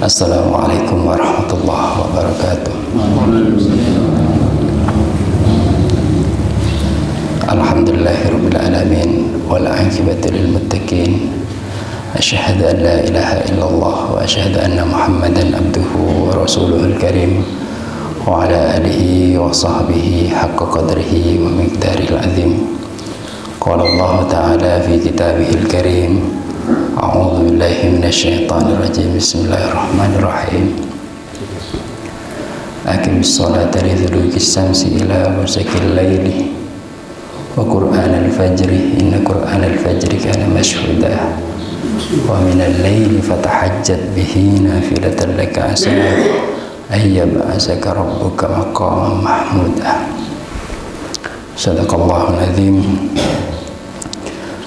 Assalamualaikum warahmatullahi wabarakatuh. Alhamdulillahirabbil alamin wal 'aqibatu lil muttaqin. Asyhadu an la ilaha illallah wa asyhadu anna Muhammadan abduhu wa rasuluhul karim wa ala alihi wa sahbihi haqqa qadrihi wa miqdaril azim. Qala Allah ta'ala fi kitabihil karim. A'udzu billahi minasyaitonir rajim. Bismillahirrahmanirrahim. Aqimis sholata liduluki syamsi ila ghasaqil laili wa qur'anal fajri inna qur'anal fajri kana mashhuda wa minal laili fatahajjat bihi nafilatan laka asa ayyab'asaka rabbuka maqaman mahmuda. Shadaqallahul azim.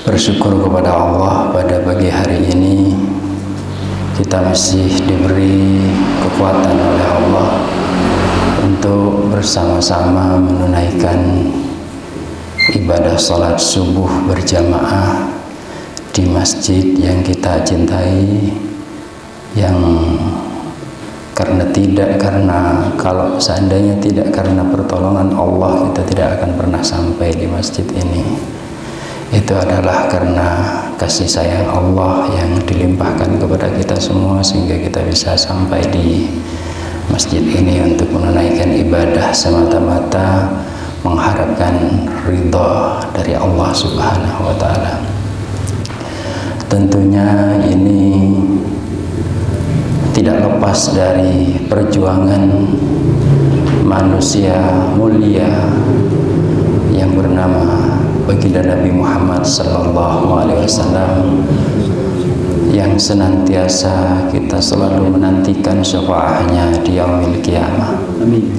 Bersyukur kepada Allah pada pagi hari ini kita masih diberi kekuatan oleh Allah untuk bersama-sama menunaikan ibadah salat subuh berjamaah di masjid yang kita cintai, yang karena kalau seandainya tidak karena pertolongan Allah kita tidak akan pernah sampai di masjid ini. Itu adalah karena kasih sayang Allah yang dilimpahkan kepada kita semua sehingga kita bisa sampai di masjid ini untuk menunaikan ibadah semata-mata mengharapkan ridha dari Allah Subhanahu wa ta'ala. Tentunya ini tidak lepas dari perjuangan manusia mulia yang bernama baginda Nabi Muhammad sallallahu alaihi wasallam yang senantiasa kita selalu menantikan syafaatnya di yaumil qiyamah. Amin.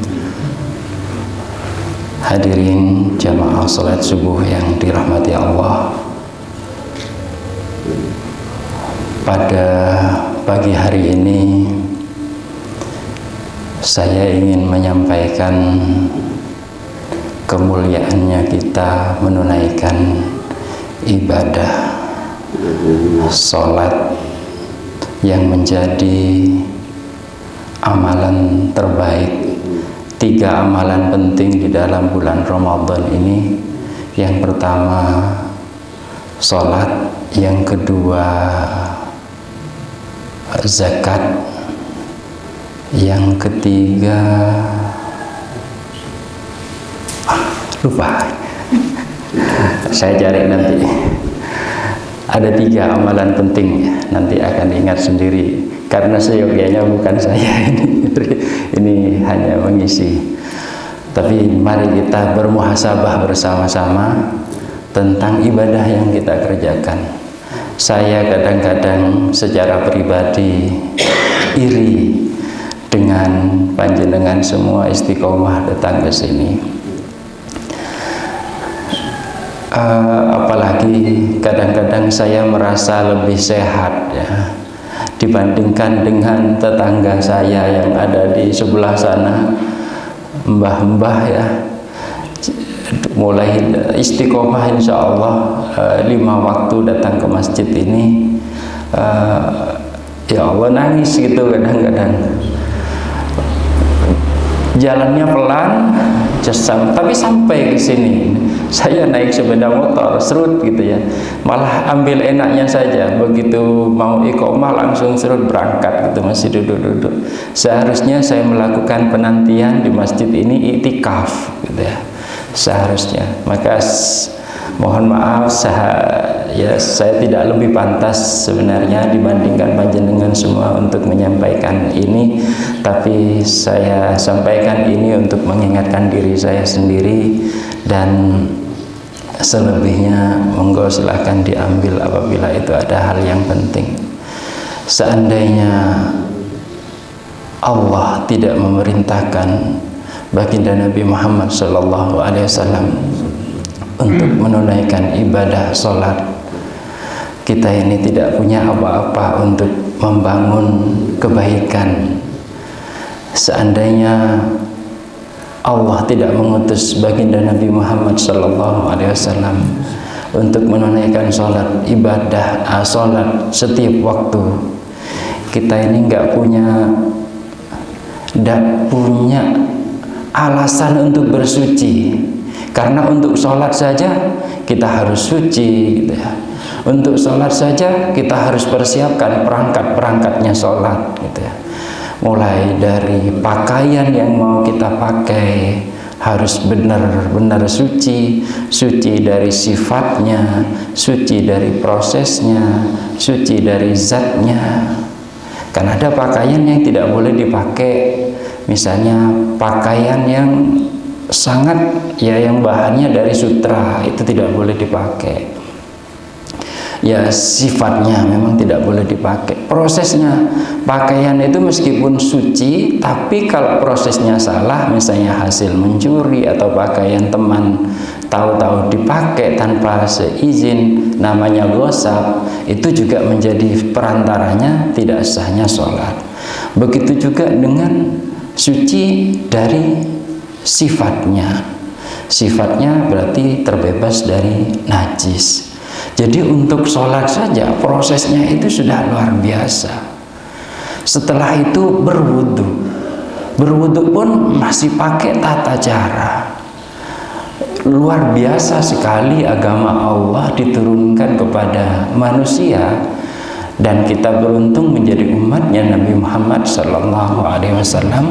Hadirin jamaah salat subuh yang dirahmati Allah, pada pagi hari ini saya ingin menyampaikan kemuliaannya kita menunaikan ibadah sholat yang menjadi amalan terbaik. 3 amalan penting di dalam bulan Ramadan ini. Yang pertama sholat, yang kedua zakat, yang ketiga lupa, saya cari nanti. Ada 3 amalan penting, nanti akan ingat sendiri karena seyogyanya bukan saya ini hanya mengisi. Tapi mari kita bermuhasabah bersama-sama tentang ibadah yang kita kerjakan. Saya kadang-kadang secara pribadi iri dengan panjenengan semua istiqomah datang ke sini. Apalagi kadang-kadang saya merasa lebih sehat ya dibandingkan dengan tetangga saya yang ada di sebelah sana, mbah-mbah ya, mulai istiqomah insya Allah 5 waktu datang ke masjid ini. Ya Allah, nangis gitu kadang-kadang. Jalannya pelan, tapi sampai ke sini. Saya naik sepeda motor, serut gitu ya. Malah ambil enaknya saja. Begitu mau iqomah langsung serut berangkat gitu, masih duduk-duduk. Seharusnya saya melakukan penantian di masjid ini iktikaf gitu ya. Seharusnya. Maka mohon maaf saya tidak lebih pantas sebenarnya dibandingkan panjenengan semua untuk menyampaikan ini, tapi saya sampaikan ini untuk mengingatkan diri saya sendiri, dan selebihnya monggo silahkan diambil apabila itu ada hal yang penting. Seandainya Allah tidak memerintahkan baginda Nabi Muhammad sallallahu alaihi wasallam untuk menunaikan ibadah sholat, kita ini tidak punya apa-apa untuk membangun kebaikan. Seandainya Allah tidak mengutus baginda Nabi Muhammad sallallahu alaihi wasallam untuk menunaikan sholat, ibadah sholat setiap waktu, kita ini nggak punya alasan untuk bersuci, karena untuk sholat saja kita harus suci gitu ya. Untuk sholat saja kita harus persiapkan perangkat-perangkatnya sholat gitu ya. Mulai dari pakaian yang mau kita pakai harus benar-benar suci, suci dari sifatnya, suci dari prosesnya, suci dari zatnya. Karena ada pakaian yang tidak boleh dipakai, misalnya pakaian yang sangat yang bahannya dari sutra, itu tidak boleh dipakai. Ya sifatnya memang tidak boleh dipakai. Prosesnya pakaian itu meskipun suci, tapi kalau prosesnya salah, misalnya hasil mencuri atau pakaian teman tahu-tahu dipakai tanpa seizin, namanya gosap, itu juga menjadi perantaranya tidak sahnya sholat. Begitu juga dengan suci dari sifatnya. Sifatnya berarti terbebas dari najis. Jadi untuk sholat saja prosesnya itu sudah luar biasa. Setelah itu berwudu. Berwudu pun masih pakai tata cara. Luar biasa sekali agama Allah diturunkan kepada manusia, dan kita beruntung menjadi umatnya Nabi Muhammad SAW,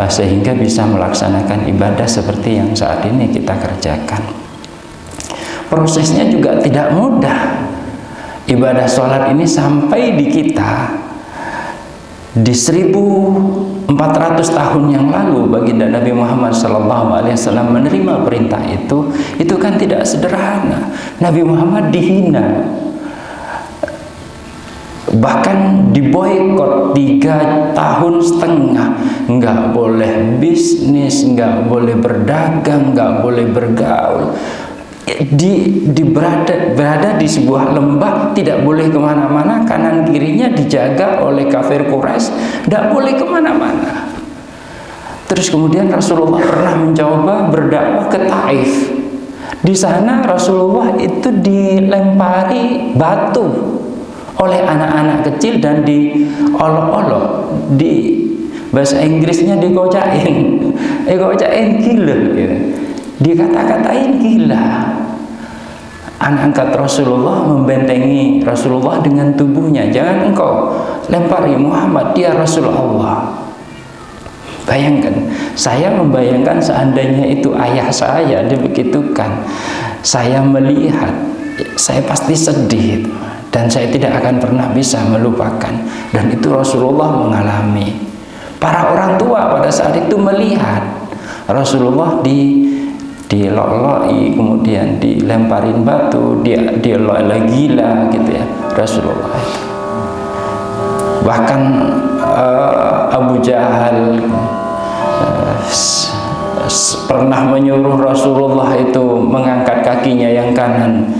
sehingga bisa melaksanakan ibadah seperti yang saat ini kita kerjakan. Prosesnya juga tidak mudah. Ibadah sholat ini sampai di kita di 1400 tahun yang lalu, baginda Nabi Muhammad SAW menerima perintah itu kan tidak sederhana. Nabi Muhammad dihina, bahkan diboikot 3,5 tahun, nggak boleh bisnis, nggak boleh berdagang, nggak boleh bergaul. Berada di sebuah lembah, tidak boleh kemana-mana, kanan kirinya dijaga oleh kafir Quraisy, tidak boleh kemana-mana. Terus kemudian Rasulullah pernah mencoba berdakwah ke Taif. Di sana Rasulullah itu dilempari batu oleh anak-anak kecil dan diolok-olok, di bahasa Inggrisnya dikocain, gila gitu. Dikata-katain gila. Anak angkat Rasulullah membentengi Rasulullah dengan tubuhnya. Jangan engkau lempari Muhammad, dia Rasulullah. Bayangkan, saya membayangkan seandainya itu ayah saya dibegitukan, saya melihat, saya pasti sedih, dan saya tidak akan pernah bisa melupakan. Dan itu Rasulullah mengalami. Para orang tua pada saat itu melihat Rasulullah diloloi, kemudian dilemparin batu, dia gila gitu ya Rasulullah itu. Bahkan Abu Jahal pernah menyuruh Rasulullah itu mengangkat kakinya yang kanan.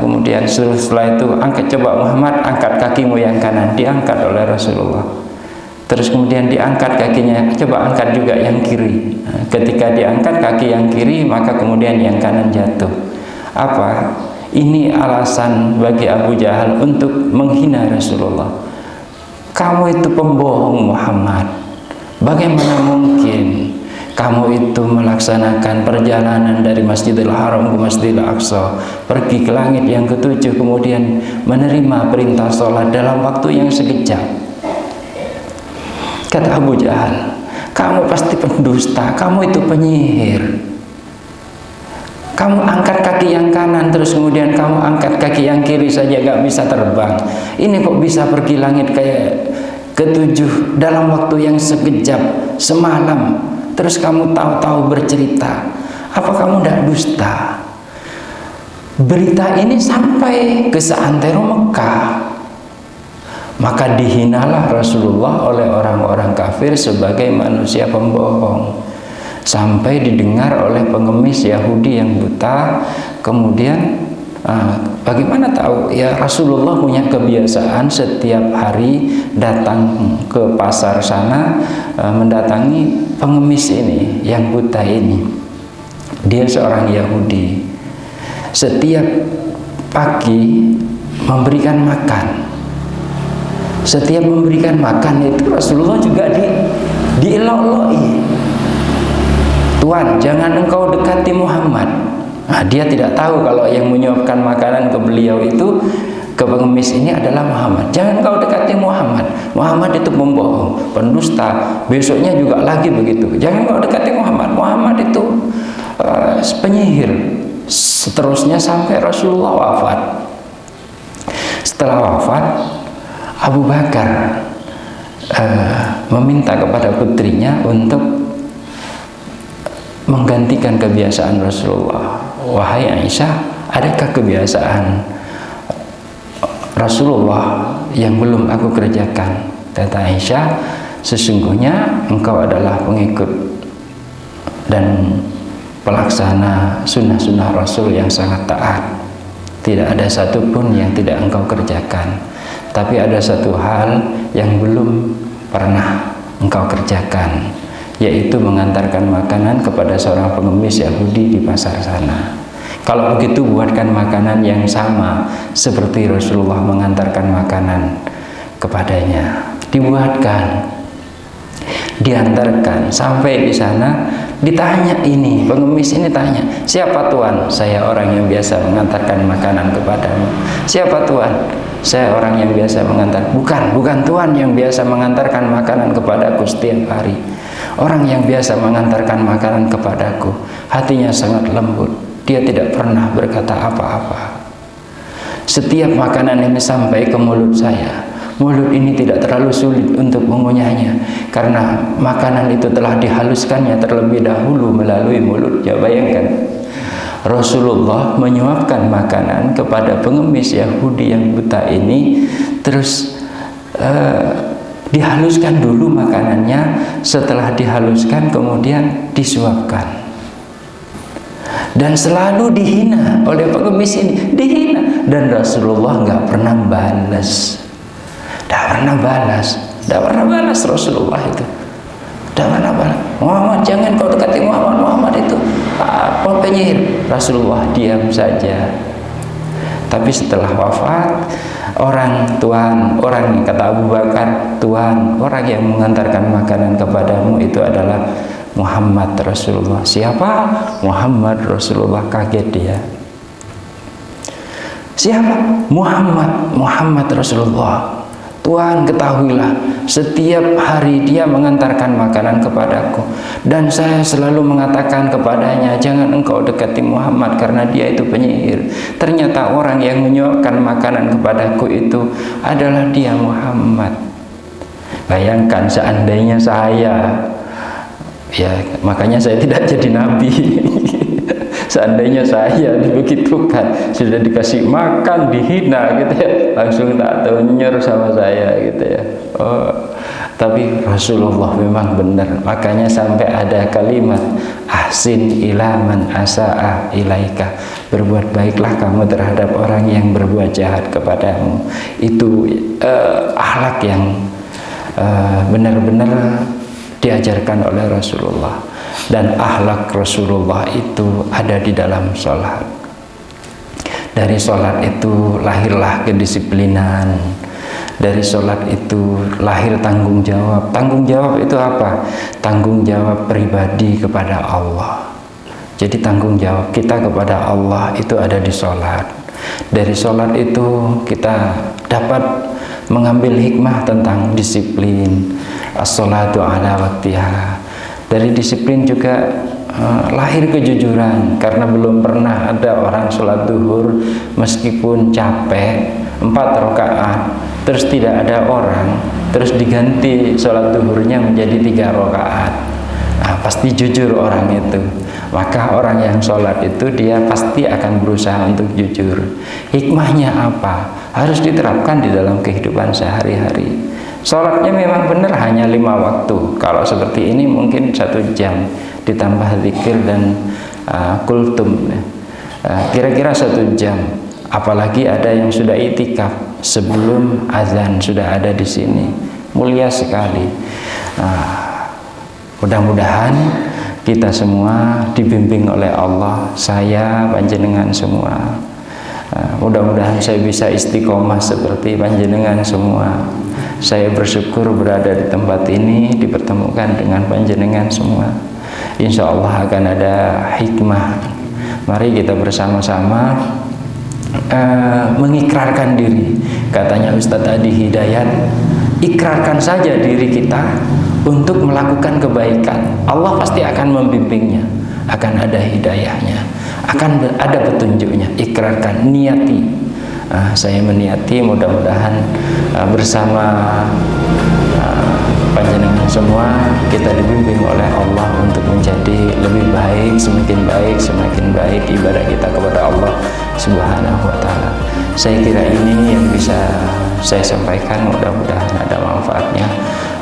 Kemudian setelah itu, coba Muhammad angkat kakimu yang kanan. Diangkat oleh Rasulullah. Terus kemudian diangkat kakinya, coba angkat juga yang kiri. Ketika diangkat kaki yang kiri, maka kemudian yang kanan jatuh. Apa? Ini alasan bagi Abu Jahal untuk menghina Rasulullah. Kamu itu pembohong Muhammad. Bagaimana mungkin kamu itu melaksanakan perjalanan dari Masjidil Haram ke Masjidil Aqsa, pergi ke langit yang ketujuh, kemudian menerima perintah sholat dalam waktu yang sekejap? Kata Abu Jahal, kamu pasti pendusta, kamu itu penyihir. Kamu angkat kaki yang kanan, terus kemudian kamu angkat kaki yang kiri saja gak bisa terbang. Ini kok bisa pergi langit kayak ketujuh dalam waktu yang sekejap, semalam. Terus kamu tahu-tahu bercerita. Apa kamu tidak dusta? Berita ini sampai ke seantero Mekah. Maka dihinalah Rasulullah oleh orang-orang kafir sebagai manusia pembohong, sampai didengar oleh pengemis Yahudi yang buta. Kemudian bagaimana tahu? Ya Rasulullah punya kebiasaan setiap hari datang ke pasar sana, mendatangi pengemis ini yang buta ini. Dia seorang Yahudi. Setiap pagi memberikan makan. Setiap memberikan makan itu Rasulullah juga dielok-eloki. Tuan, jangan engkau dekati Muhammad. Nah, dia tidak tahu kalau yang menyuapkan makanan ke beliau itu, ke pengemis ini adalah Muhammad. Jangan kau dekati Muhammad. Muhammad itu pembohong, pendusta. Besoknya juga lagi begitu. Jangan kau dekati Muhammad. Muhammad itu penyihir. Seterusnya sampai Rasulullah wafat. Setelah wafat, Abu Bakar meminta kepada putrinya untuk menggantikan kebiasaan Rasulullah. Wahai Aisyah, adakah kebiasaan Rasulullah yang belum aku kerjakan? Kata Aisyah, sesungguhnya engkau adalah pengikut dan pelaksana sunnah-sunnah Rasul yang sangat taat. Tidak ada satupun yang tidak engkau kerjakan. Tapi ada satu hal yang belum pernah engkau kerjakan, yaitu mengantarkan makanan kepada seorang pengemis Yahudi di pasar sana. Kalau begitu, buatkan makanan yang sama seperti Rasulullah mengantarkan makanan kepadanya. Dibuatkan, diantarkan. Sampai di sana ditanya, ini pengemis ini tanya, siapa Tuan? Saya orang yang biasa mengantarkan makanan kepadamu. Siapa Tuan? Saya orang yang biasa mengantar. Bukan Tuan yang biasa mengantarkan makanan kepadaku setiap hari. Orang yang biasa mengantarkan makanan kepadaku, hatinya sangat lembut. Dia tidak pernah berkata apa-apa. Setiap makanan ini sampai ke mulut saya, mulut ini tidak terlalu sulit untuk mengunyahnya, karena makanan itu telah dihaluskannya terlebih dahulu melalui mulutnya. Bayangkan, Rasulullah menyuapkan makanan kepada pengemis Yahudi yang buta ini, terus dihaluskan dulu makanannya, setelah dihaluskan kemudian disuapkan. Dan selalu dihina oleh pengemis ini, dihina. Dan Rasulullah nggak pernah balas, tidak pernah balas Rasulullah itu, tidak pernah balas. Muhammad, jangan kau dekati Muhammad, Muhammad itu penyihir. Rasulullah diam saja. Tapi setelah wafat, orang yang kata Abu Bakar, Tuhan, orang yang mengantarkan makanan kepadamu itu adalah Muhammad Rasulullah. Siapa? Muhammad Rasulullah. Kaget dia. Siapa? Muhammad Rasulullah. Tuhan, ketahuilah, setiap hari dia mengantarkan makanan kepadaku, dan saya selalu mengatakan kepadanya, jangan engkau dekati Muhammad karena dia itu penyihir. Ternyata orang yang menyuapkan makanan kepadaku itu adalah dia, Muhammad. Bayangkan seandainya saya, ya makanya saya tidak jadi nabi. Seandainya saya dibegitukan, sudah dikasih makan, dihina gitu ya, langsung tak tahu nyer sama saya gitu ya. Tapi Rasulullah memang benar. Makanya sampai ada kalimat, ahsin ila man asa'a ilaika, berbuat baiklah kamu terhadap orang yang berbuat jahat kepadamu. Itu akhlak yang benar-benar diajarkan oleh Rasulullah. Dan akhlak Rasulullah itu ada di dalam sholat. Dari sholat itu lahirlah kedisiplinan. Dari sholat itu lahir tanggung jawab. Tanggung jawab itu apa? Tanggung jawab pribadi kepada Allah. Jadi tanggung jawab kita kepada Allah itu ada di sholat. Dari sholat itu kita dapat mengambil hikmah tentang disiplin. As-sholatu ala waktiha. Dari disiplin juga lahir kejujuran, karena belum pernah ada orang sholat duhur meskipun capek 4 rakaat terus tidak ada orang, terus diganti sholat duhurnya menjadi 3 rakaat. Pasti jujur orang itu. Maka orang yang sholat itu dia pasti akan berusaha untuk jujur. Hikmahnya apa? Harus diterapkan di dalam kehidupan sehari-hari. Sholatnya memang benar hanya 5 waktu. Kalau seperti ini mungkin 1 jam ditambah zikir dan kultum. Kira-kira 1 jam. Apalagi ada yang sudah itikaf sebelum azan sudah ada di sini. Mulia sekali. Mudah-mudahan kita semua dibimbing oleh Allah. Saya, panjenengan semua. Mudah-mudahan saya bisa istiqomah seperti panjenengan semua. Saya bersyukur berada di tempat ini, dipertemukan dengan panjenengan semua. Insya Allah akan ada hikmah. Mari kita bersama-sama mengikrarkan diri. Katanya Ustadz Adi Hidayat, ikrarkan saja diri kita untuk melakukan kebaikan. Allah pasti akan membimbingnya, akan ada hidayahnya, akan ada petunjuknya. Ikrarkan, niati. Saya meniati mudah-mudahan bersama panjenengan semua kita dibimbing oleh Allah untuk menjadi lebih baik, semakin baik ibadah kita kepada Allah Subhanahu wa Ta'ala. Saya kira ini yang bisa saya sampaikan, mudah-mudahan ada manfaatnya.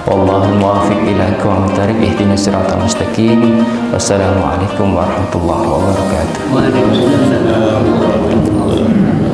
Wallahul muwaffiq ila aqwamit thoriq, ihdinas siratal mustaqim. Wassalamualaikum warahmatullahi wabarakatuh. Waalaikumsalam warahmatullahi wabarakatuh.